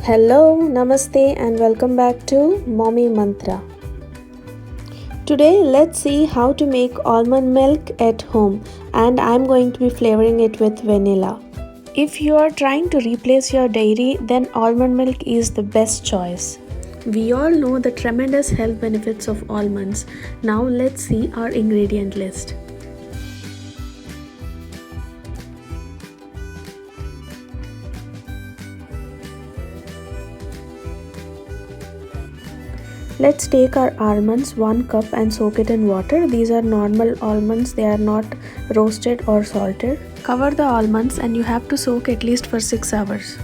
Hello, Namaste, and welcome back to Mommy Mantra. Today, let's see how to make almond milk at home, and I'm going to be flavoring it with vanilla. If you are trying to replace your dairy, then almond milk is the best choice. We all know the tremendous health benefits of almonds. Now, let's see our ingredient list. Let's take our almonds 1 cup and soak it in water. These are normal almonds, they are not roasted or salted. Cover the almonds and you have to soak at least for 6 hours.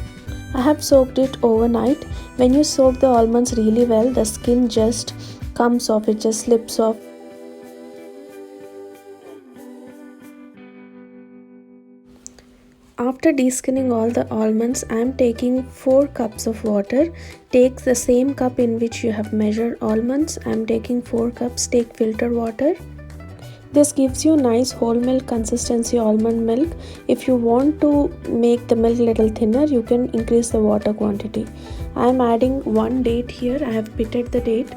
I have soaked it overnight. When you soak the almonds really well, the skin just comes off, it just slips off. After deskinning all the almonds, I am taking 4 cups of water. Take the same cup in which you have measured almonds. I am taking 4 cups. Take filter water. This gives you nice whole milk consistency almond milk. If you want to make the milk little thinner, you can increase the water quantity. I am adding 1 date here. I have pitted the date.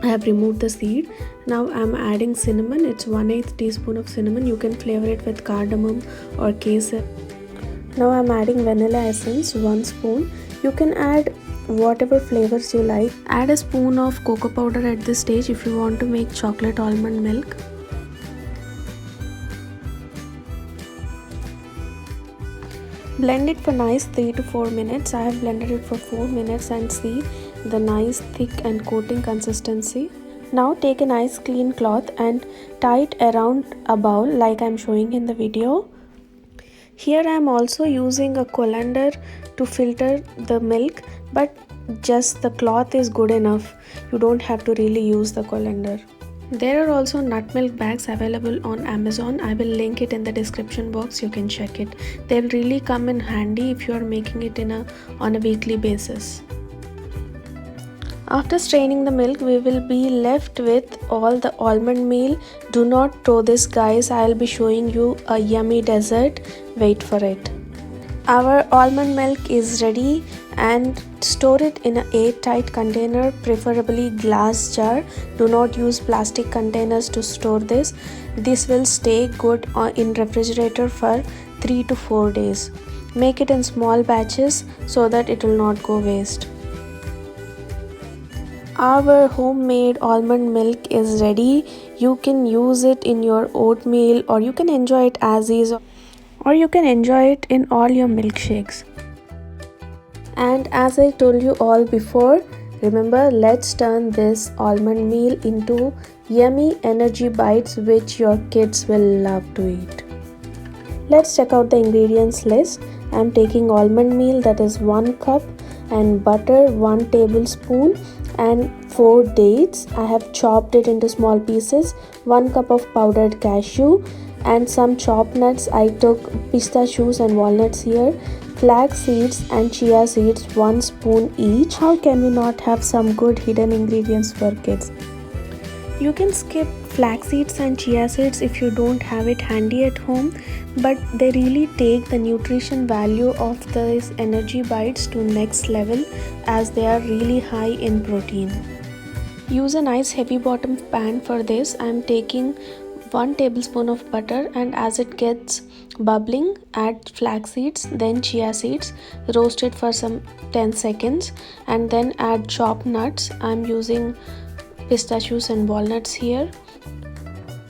I have removed the seed. Now I am adding cinnamon. It's 1/8 teaspoon of cinnamon. You can flavor it with cardamom or kesar. Now I am adding vanilla essence, 1 spoon. You can add whatever flavors you like. Add a spoon of cocoa powder at this stage if you want to make chocolate almond milk. Blend it for nice 3 to 4 minutes. I have blended it for 4 minutes and see the nice thick and coating consistency. Now take a nice clean cloth and tie it around a bowl like I am showing in the video. Here I am also using a colander to filter the milk, but just the cloth is good enough. You don't have to really use the colander. There are also nut milk bags available on Amazon. I will link it in the description box. You can check it. They'll really come in handy if you are making it on a weekly basis. After straining the milk, we will be left with all the almond meal. Do not throw this, guys. I'll be showing you a yummy dessert. Wait for it. Our almond milk is ready, and store it in an airtight container, preferably glass jar. Do not use plastic containers to store this. This will stay good in refrigerator for 3 to 4 days. Make it in small batches so that it will not go waste. Our homemade almond milk is ready. You can use it in your oatmeal, or you can enjoy it as is, or you can enjoy it in all your milkshakes. And as I told you all before, remember, let's turn this almond meal into yummy energy bites which your kids will love to eat. Let's check out the ingredients list. I am taking almond meal, that is 1 cup, and butter 1 tablespoon, and 4 dates. I have chopped it into small pieces. 1 cup of powdered cashew and some chopped nuts. I took pistachios and walnuts here. Flax seeds and chia seeds, 1 spoon each. How can we not have some good hidden ingredients for kids? You can skip flax seeds and chia seeds if you don't have it handy at home, but they really take the nutrition value of these energy bites to next level, as they are really high in protein. Use a nice heavy bottom pan for this. I am taking 1 tablespoon of butter, and as it gets bubbling, add flax seeds, then chia seeds. Roast it for some 10 seconds and then add chopped nuts. I'm using pistachios and walnuts here.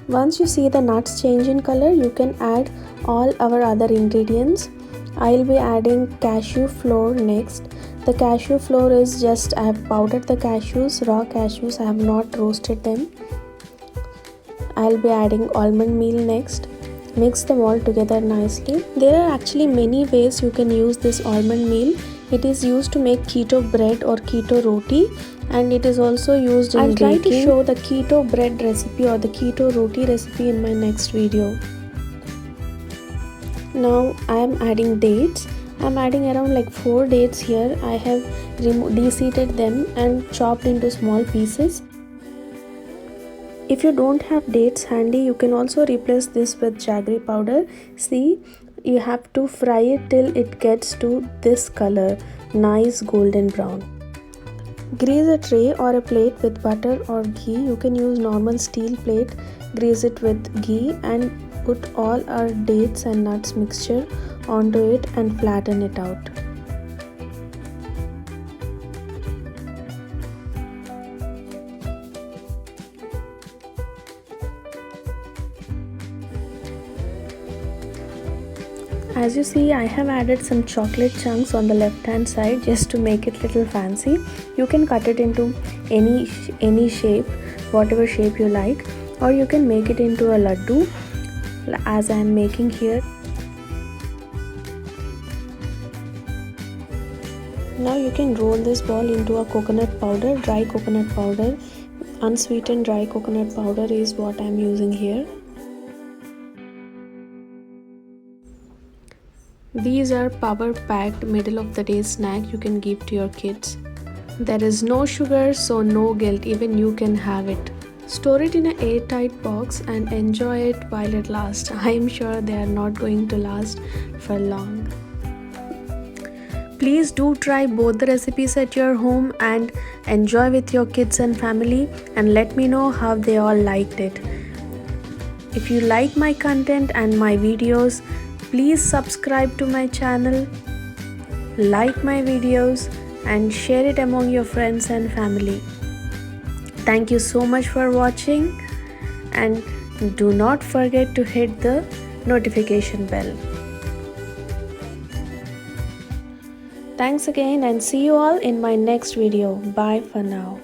Once you see the nuts change in color, you can add all our other ingredients. I'll be adding cashew flour next. The cashew flour is just, I have powdered the cashews, raw cashews, I have not roasted them. I'll be adding almond meal next. Mix them all together nicely. There are actually many ways you can use this almond meal. It is used to make keto bread or keto roti, and it is also used in I'll try to show the keto bread recipe or the keto roti recipe in my next video. Now I am adding dates. I am adding around like 4 dates here. I have de-seeded them and chopped into small pieces. If you don't have dates handy, you can also replace this with jaggery powder. See, You have to fry it till it gets to this color, nice golden brown. Grease a tray or a plate with butter or ghee. You can use normal steel plate. Grease it with ghee and put all our dates and nuts mixture onto it and flatten it out. As you see, I have added some chocolate chunks on the left hand side just to make it little fancy. You can cut it into any shape, whatever shape you like, or you can make it into a laddu as I am making here. Now you can roll this ball into a coconut powder, dry coconut powder. Unsweetened dry coconut powder is what I am using here. These are power packed middle of the day snack you can give to your kids. There is no sugar, so no guilt, even you can have it. Store it in an airtight box and enjoy it while it lasts. I am sure they are not going to last for long. Please do try both the recipes at your home and enjoy with your kids and family, and let me know how they all liked it. If you like my content and my videos, please subscribe to my channel, like my videos, and share it among your friends and family. Thank you so much for watching, and do not forget to hit the notification bell. Thanks again, and see you all in my next video. Bye for now.